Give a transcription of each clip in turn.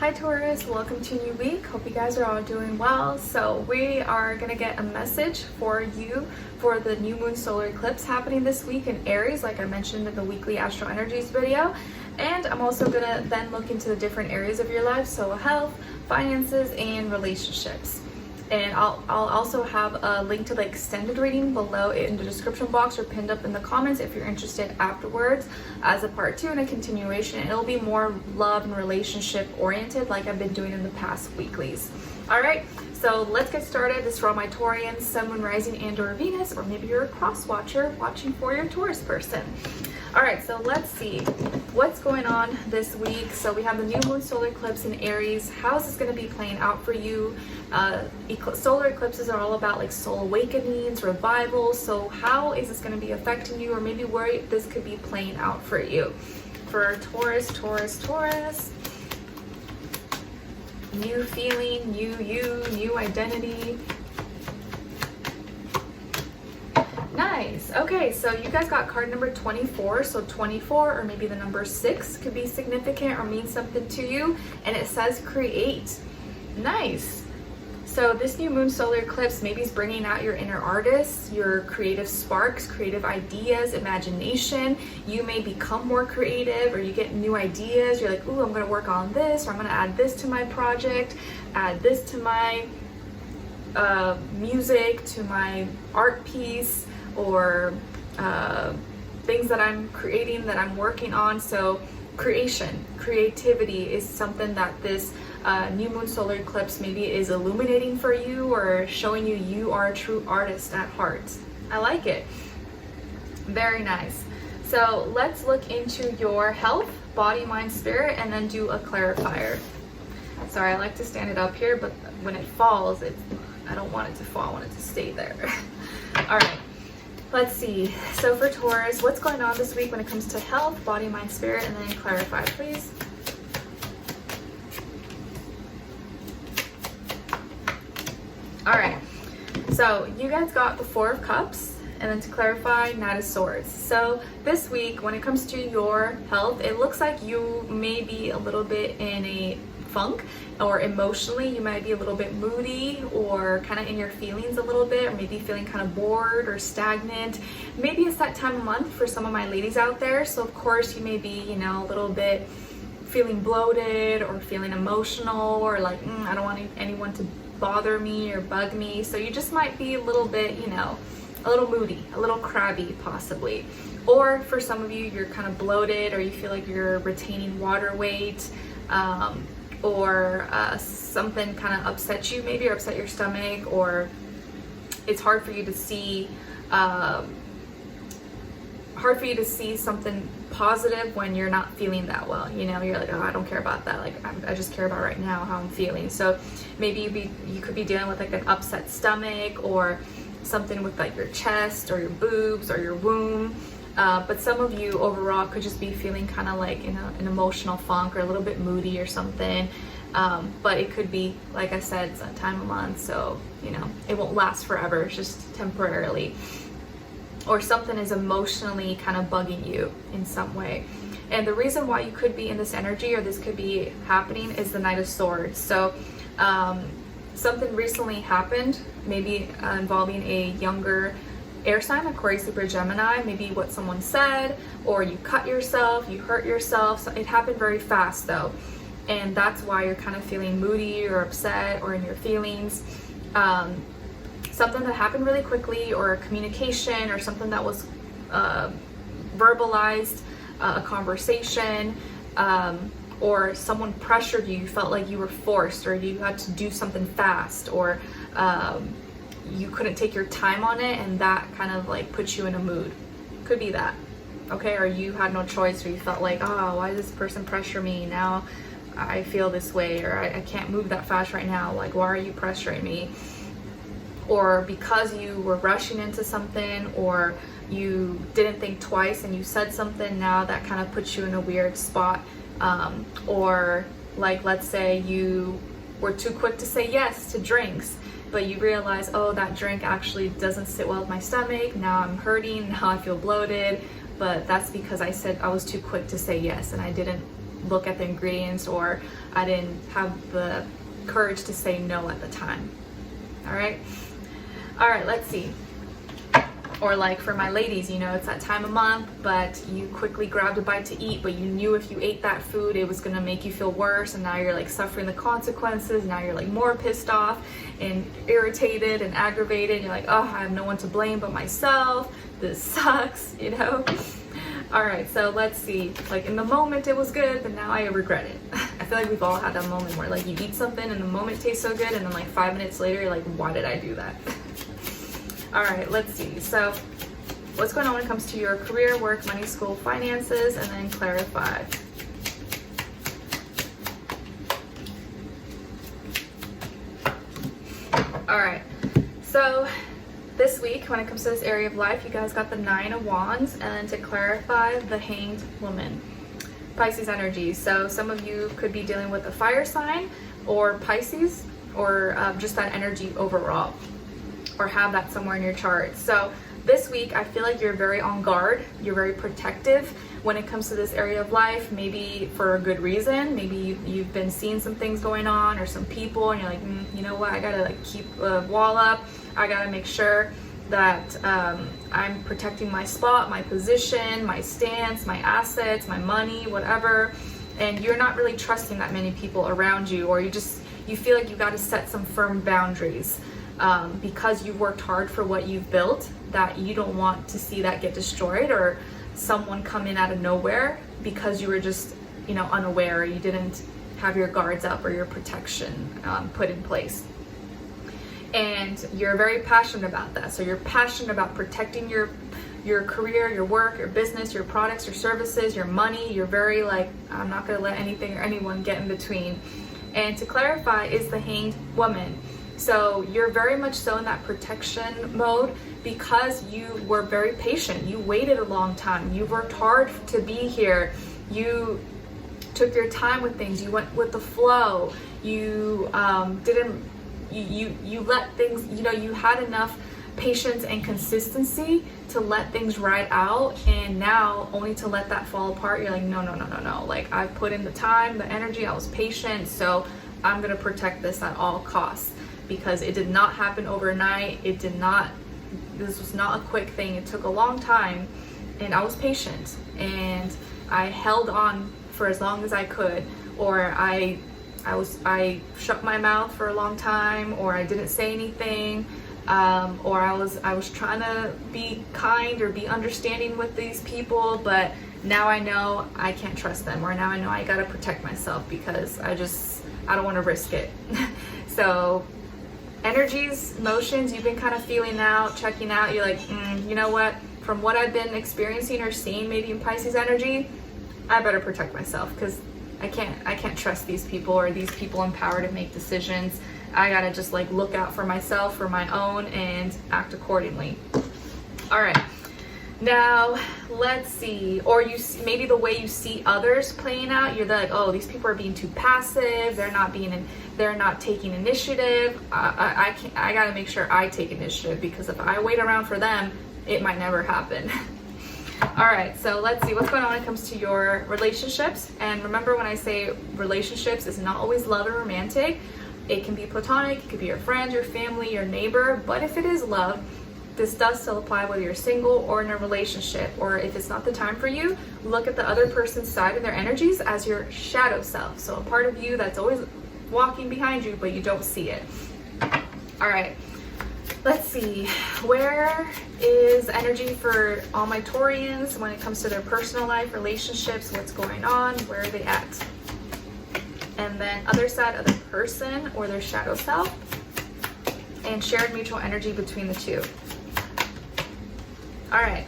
Hi Taurus, welcome to a new week. Hope you guys are all doing well. So we are going to get a message for you for the new moon solar eclipse happening this week in Aries, like I mentioned in the weekly astro energies video. And I'm also going to then look into the different areas of your life, so health, finances, and relationships. And I'll also have a link to the extended reading below in the description box or pinned up in the comments if you're interested afterwards as a part 2 and a continuation. It'll be more love and relationship oriented like I've been doing in the past weeklies. All right, so let's get started. This is for all my Taurians, Sun, Moon, Rising, and or Venus, or maybe you're a cross watcher watching for your Taurus person. All right, so let's see what's going on this week. So we have the new moon solar eclipse in Aries. How is this going to be playing out for you? Solar eclipses are all about like soul awakenings, revival. So how is this going to be affecting you, or maybe where this could be playing out for you? For Taurus, new feeling, new identity. Nice. Okay, so you guys got card number 24. So 24, or maybe the number 6, could be significant or mean something to you. And it says create. Nice. So this new moon solar eclipse maybe is bringing out your inner artist, your creative sparks, creative ideas, imagination. You may become more creative, or you get new ideas. You're like, ooh, I'm going to work on this, or I'm going to add this to my project, add this to my music, to my art piece, or things that I'm creating, that I'm working on. So creativity is something that this new moon solar eclipse maybe is illuminating for you, or showing you you are a true artist at heart. I like it. Very nice. So let's look into your health, body, mind, spirit, and then do a clarifier. Sorry, I like to stand it up here, but when it falls, I don't want it to fall, I want it to stay there. All right, let's see. So for Taurus, what's going on this week when it comes to health, body, mind, spirit, and then clarify, please. All right, so you guys got the 4 of Cups, and then to clarify, Knight of Swords. So this week, when it comes to your health, it looks like you may be a little bit in a funk, or emotionally you might be a little bit moody, or kind of in your feelings a little bit, or maybe feeling kind of bored or stagnant. Maybe it's that time of month for some of my ladies out there, so of course you may be, you know, a little bit feeling bloated, or feeling emotional, or like I don't want anyone to bother me or bug me. So you just might be a little bit, you know, a little moody, a little crabby possibly. Or for some of you, you're kind of bloated, or you feel like you're retaining water weight, or something kind of upset you maybe, or upset your stomach, or it's hard for you to see something positive when you're not feeling that well. You know, you're like, oh, I don't care about that, like I just care about right now how I'm feeling. So maybe you could be dealing with like an upset stomach, or something with like your chest, or your boobs, or your womb. But some of you overall could just be feeling kind of like in an emotional funk, or a little bit moody or something. But it could be, like I said, it's a time of month, so you know it won't last forever. It's just temporarily. Or something is emotionally kind of bugging you in some way. And the reason why you could be in this energy, or this could be happening, is the Knight of Swords. So something recently happened, maybe involving a younger air sign, Aquarius, Libra, Gemini. Maybe what someone said, or you cut yourself, you hurt yourself. So it happened very fast though, and that's why you're kind of feeling moody or upset, or in your feelings. Something that happened really quickly, or a communication, or something that was verbalized, a conversation, or someone pressured you. You felt like you were forced, or you had to do something fast, or you couldn't take your time on it, and that kind of like put you in a mood. Could be that, okay? Or you had no choice, or you felt like, oh, why does this person pressure me? Now I feel this way, or I can't move that fast right now. Like, why are you pressuring me? Or because you were rushing into something, or you didn't think twice and you said something, now that kind of puts you in a weird spot. Or like, let's say you were too quick to say yes to drinks, but you realize, oh, that drink actually doesn't sit well with my stomach. Now I'm hurting, now I feel bloated, but that's because I said I was too quick to say yes, and I didn't look at the ingredients, or I didn't have the courage to say no at the time. All right, let's see. Or like for my ladies, you know, it's that time of month, but you quickly grabbed a bite to eat, but you knew if you ate that food, it was gonna make you feel worse, and now you're like suffering the consequences. Now you're like more pissed off and irritated and aggravated. You're like, oh, I have no one to blame but myself. This sucks, you know? All right, so let's see. Like in the moment it was good, but now I regret it. I feel like we've all had that moment where like you eat something and the moment tastes so good, and then like 5 minutes later, you're like, why did I do that? All right, let's see. So what's going on when it comes to your career, work, money, school, finances, and then clarify. All right, so this week, when it comes to this area of life, you guys got the 9 of Wands, and then to clarify, the Hanged Woman. Pisces energy. So some of you could be dealing with a fire sign or Pisces, or just that energy overall, or have that somewhere in your chart. So this week, I feel like you're very on guard. You're very protective when it comes to this area of life, maybe for a good reason. Maybe you've been seeing some things going on or some people, and you're like, you know what, I gotta like keep a wall up. I gotta make sure that I'm protecting my spot, my position, my stance, my assets, my money, whatever. And you're not really trusting that many people around you, or you feel like you gotta set some firm boundaries. Because you've worked hard for what you've built, that you don't want to see that get destroyed, or someone come in out of nowhere because you were just, you know, unaware, or you didn't have your guards up or your protection put in place. And you're very passionate about that. So you're passionate about protecting your career, your work, your business, your products, your services, your money. You're very like, I'm not gonna let anything or anyone get in between. And to clarify is the Hanged Woman. So you're very much so in that protection mode because you were very patient. You waited a long time. You worked hard to be here. You took your time with things. You went with the flow. You you let things, you know, you had enough patience and consistency to let things ride out, and now only to let that fall apart. You're like, no. Like, I put in the time, the energy, I was patient, so I'm gonna protect this at all costs. Because it did not happen overnight. This was not a quick thing. It took a long time, and I was patient, and I held on for as long as I could, or I shut my mouth for a long time, or I didn't say anything, or I was trying to be kind or be understanding with these people, but now I know I can't trust them, or now I know I gotta protect myself because I don't want to risk it. So energies, emotions, you've been kind of feeling out, checking out. You're like, you know what? From what I've been experiencing or seeing maybe in Pisces energy, I better protect myself because I can't trust these people, or these people in power to make decisions. I gotta just like look out for myself, for my own, and act accordingly. All right. Now, let's see, or maybe the way you see others playing out, you're like, oh, these people are being too passive. They're not taking initiative. I gotta make sure I take initiative, because if I wait around for them, it might never happen. All right, so let's see what's going on when it comes to your relationships. And remember, when I say relationships, it's not always love or romantic. It can be platonic, it could be your friends, your family, your neighbor. But if it is love, this does still apply whether you're single or in a relationship. Or if it's not the time for you, look at the other person's side and their energies as your shadow self. So a part of you that's always walking behind you, but you don't see it. All right, let's see. Where is energy for all my Taurians when it comes to their personal life, relationships? What's going on? Where are they at? And then other side of the person or their shadow self, and shared mutual energy between the two. All right,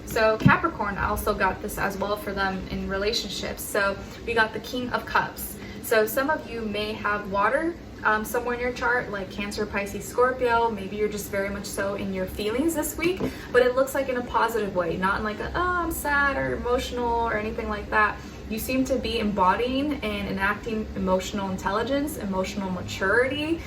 so Capricorn, I also got this as well for them in relationships. So we got the King of Cups. So some of you may have water somewhere in your chart, like Cancer, Pisces, Scorpio. Maybe you're just very much so in your feelings this week, but it looks like in a positive way, not in like a, oh, I'm sad or emotional or anything like that. You seem to be embodying and enacting emotional intelligence, emotional maturity.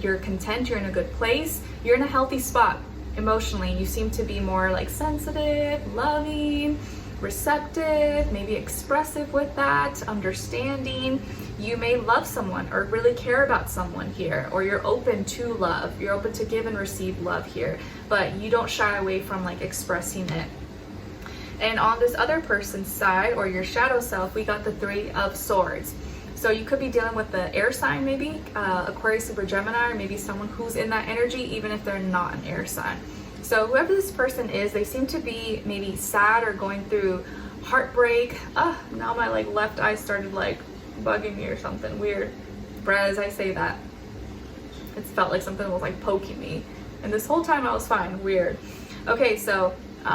You're content, you're in a good place, you're in a healthy spot emotionally. You seem to be more like sensitive, loving, receptive, maybe expressive with that, understanding. You may love someone or really care about someone here, or you're open to love. You're open to give and receive love here, but you don't shy away from like expressing it. And on this other person's side, or your shadow self, we got the Three of Swords. So you could be dealing with the air sign, maybe Aquarius, Libra, Gemini, or maybe someone who's in that energy, even if they're not an air sign. So whoever this person is, they seem to be maybe sad or going through heartbreak. Now my like left eye started like bugging me or something weird. As I say that, it felt like something was like poking me, and this whole time I was fine. Weird. Okay, so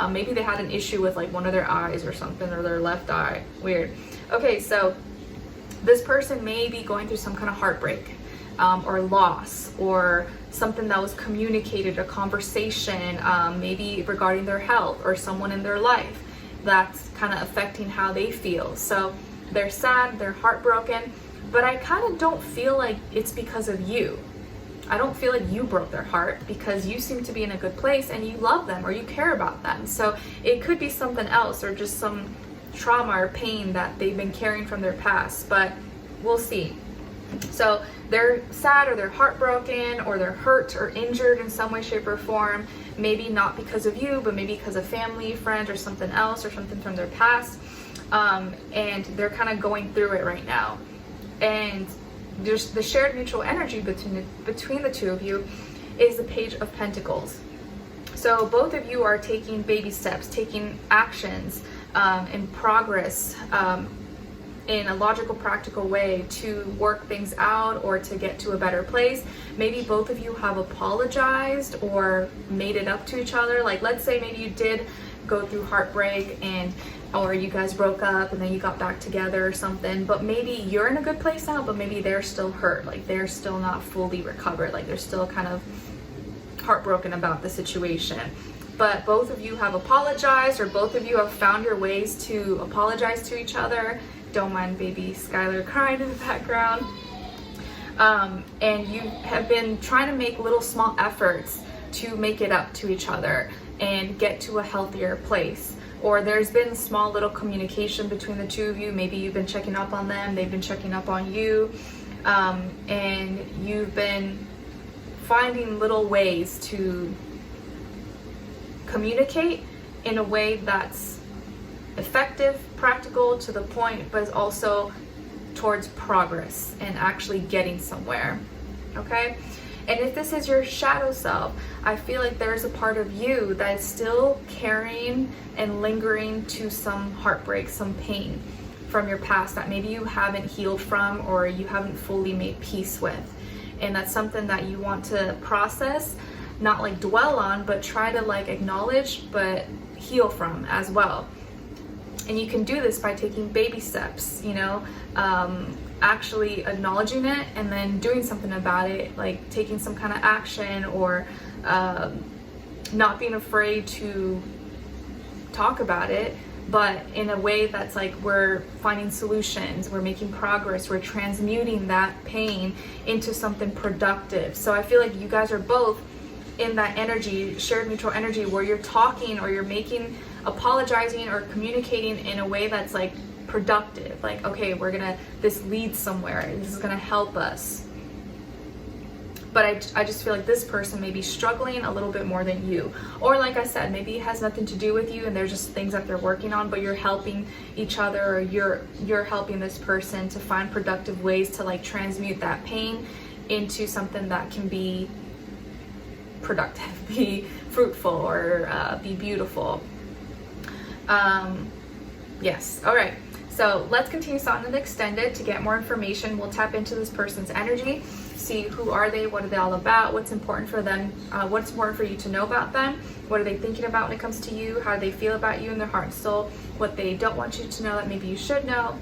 maybe they had an issue with like one of their eyes or something, or their left eye. Weird. Okay, so this person may be going through some kind of heartbreak, or loss, or something that was communicated, a conversation, maybe regarding their health or someone in their life that's kind of affecting how they feel. So they're sad, they're heartbroken, but I kind of don't feel like it's because of you. I don't feel like you broke their heart, because you seem to be in a good place and you love them or you care about them. So it could be something else, or just some trauma or pain that they've been carrying from their past, but we'll see. So they're sad, or they're heartbroken, or they're hurt or injured in some way, shape, or form. Maybe not because of you, but maybe because of family, friends, or something else, or something from their past. And they're kind of going through it right now. And there's the shared mutual energy between the two of you is the Page of Pentacles. So both of you are taking baby steps, taking actions, in progress, in a logical, practical way to work things out or to get to a better place. Maybe both of you have apologized or made it up to each other. Like, let's say maybe you did go through heartbreak, or you guys broke up and then you got back together or something, but maybe you're in a good place now, but maybe they're still hurt. Like, they're still not fully recovered. Like, they're still kind of heartbroken about the situation. But both of you have apologized, or both of you have found your ways to apologize to each other. Don't mind baby Skylar crying in the background. And you have been trying to make little small efforts to make it up to each other and get to a healthier place. Or there's been small little communication between the two of you. Maybe you've been checking up on them, they've been checking up on you, and you've been finding little ways to communicate in a way that's effective, practical, to the point, but is also towards progress and actually getting somewhere. Okay? And if this is your shadow self, I feel like there's a part of you that is still carrying and lingering to some heartbreak, some pain from your past that maybe you haven't healed from, or you haven't fully made peace with. And that's something that you want to process, not like dwell on, but try to like acknowledge, but heal from as well. And you can do this by taking baby steps, you know, actually acknowledging it and then doing something about it, like taking some kind of action, or not being afraid to talk about it, but in a way that's like we're finding solutions, we're making progress, we're transmuting that pain into something productive. So I feel like you guys are both in that energy, shared mutual energy, where you're talking or you're apologizing or communicating in a way that's like productive. Like, okay, this leads somewhere, this is gonna help us. But I just feel like this person may be struggling a little bit more than you. Or like I said, maybe it has nothing to do with you and there's just things that they're working on, but you're helping each other, or you're helping this person to find productive ways to like transmute that pain into something that can be productive, be fruitful, or be beautiful. Yes. All right. So let's continue on to the extended. To get more information, we'll tap into this person's energy, see who are they, what are they all about, what's important for them, what's important for you to know about them, what are they thinking about when it comes to you, how do they feel about you in their heart and soul, what they don't want you to know that maybe you should know,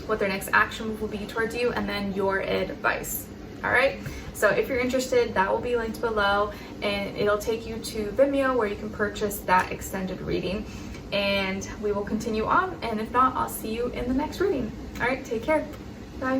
what their next action will be towards you, and then your advice. All right. So if you're interested, that will be linked below, and it'll take you to Vimeo where you can purchase that extended reading. And we will continue on, and if not, I'll see you in the next reading. All right, take care. Bye.